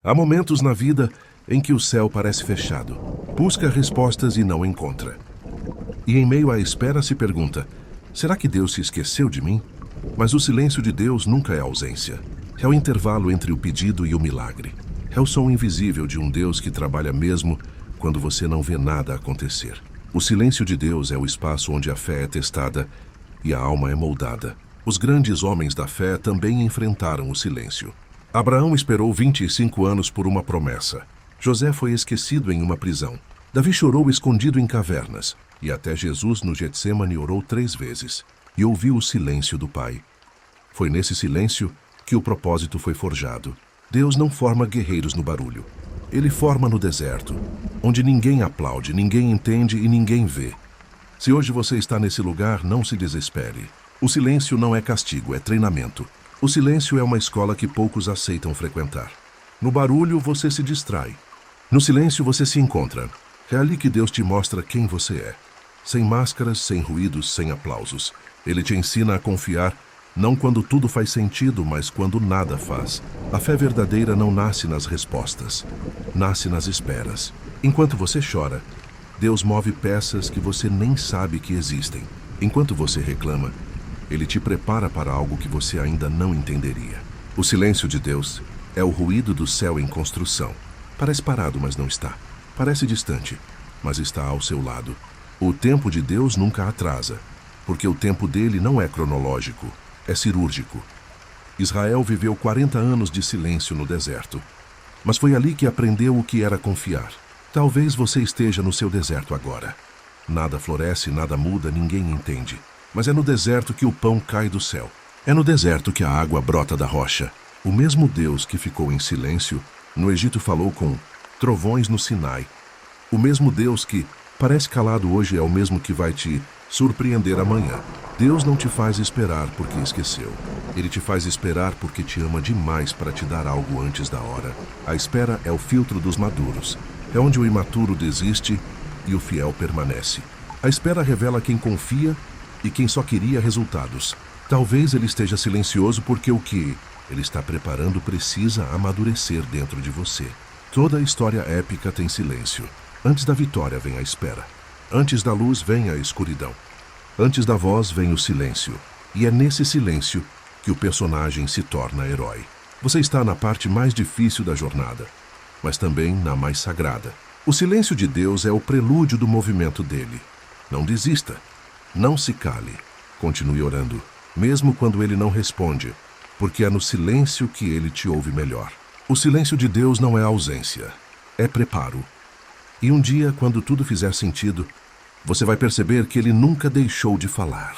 Há momentos na vida em que o céu parece fechado. Busca respostas e não encontra. E em meio à espera se pergunta: será que Deus se esqueceu de mim? Mas o silêncio de Deus nunca é ausência. É o intervalo entre o pedido e o milagre. É o som invisível de um Deus que trabalha mesmo quando você não vê nada acontecer. O silêncio de Deus é o espaço onde a fé é testada e a alma é moldada. Os grandes homens da fé também enfrentaram o silêncio. Abraão esperou 25 anos por uma promessa. José foi esquecido em uma prisão. Davi chorou escondido em cavernas. E até Jesus no Getsêmani orou 3 vezes. E ouviu o silêncio do Pai. Foi nesse silêncio que o propósito foi forjado. Deus não forma guerreiros no barulho. Ele forma no deserto, onde ninguém aplaude, ninguém entende e ninguém vê. Se hoje você está nesse lugar, não se desespere. O silêncio não é castigo, é treinamento. O silêncio é uma escola que poucos aceitam frequentar. No barulho, você se distrai. No silêncio, você se encontra. É ali que Deus te mostra quem você é. Sem máscaras, sem ruídos, sem aplausos. Ele te ensina a confiar, não quando tudo faz sentido, mas quando nada faz. A fé verdadeira não nasce nas respostas. Nasce nas esperas. Enquanto você chora, Deus move peças que você nem sabe que existem. Enquanto você reclama, Ele te prepara para algo que você ainda não entenderia. O silêncio de Deus é o ruído do céu em construção. Parece parado, mas não está. Parece distante, mas está ao seu lado. O tempo de Deus nunca atrasa, porque o tempo dele não é cronológico, é cirúrgico. Israel viveu 40 anos de silêncio no deserto, mas foi ali que aprendeu o que era confiar. Talvez você esteja no seu deserto agora. Nada floresce, nada muda, ninguém entende. Mas é no deserto que o pão cai do céu. É no deserto que a água brota da rocha. O mesmo Deus que ficou em silêncio, no Egito falou com trovões no Sinai. O mesmo Deus que parece calado hoje é o mesmo que vai te surpreender amanhã. Deus não te faz esperar porque esqueceu. Ele te faz esperar porque te ama demais para te dar algo antes da hora. A espera é o filtro dos maduros. É onde o imaturo desiste e o fiel permanece. A espera revela quem confia e quem só queria resultados. Talvez ele esteja silencioso porque o que ele está preparando precisa amadurecer dentro de você. Toda a história épica tem silêncio. Antes da vitória vem a espera. Antes da luz vem a escuridão. Antes da voz vem o silêncio. E é nesse silêncio que o personagem se torna herói. Você está na parte mais difícil da jornada, mas também na mais sagrada. O silêncio de Deus é o prelúdio do movimento dele. Não desista. Não se cale. Continue orando, mesmo quando ele não responde, porque é no silêncio que ele te ouve melhor. O silêncio de Deus não é ausência, é preparo. E um dia, quando tudo fizer sentido, você vai perceber que ele nunca deixou de falar.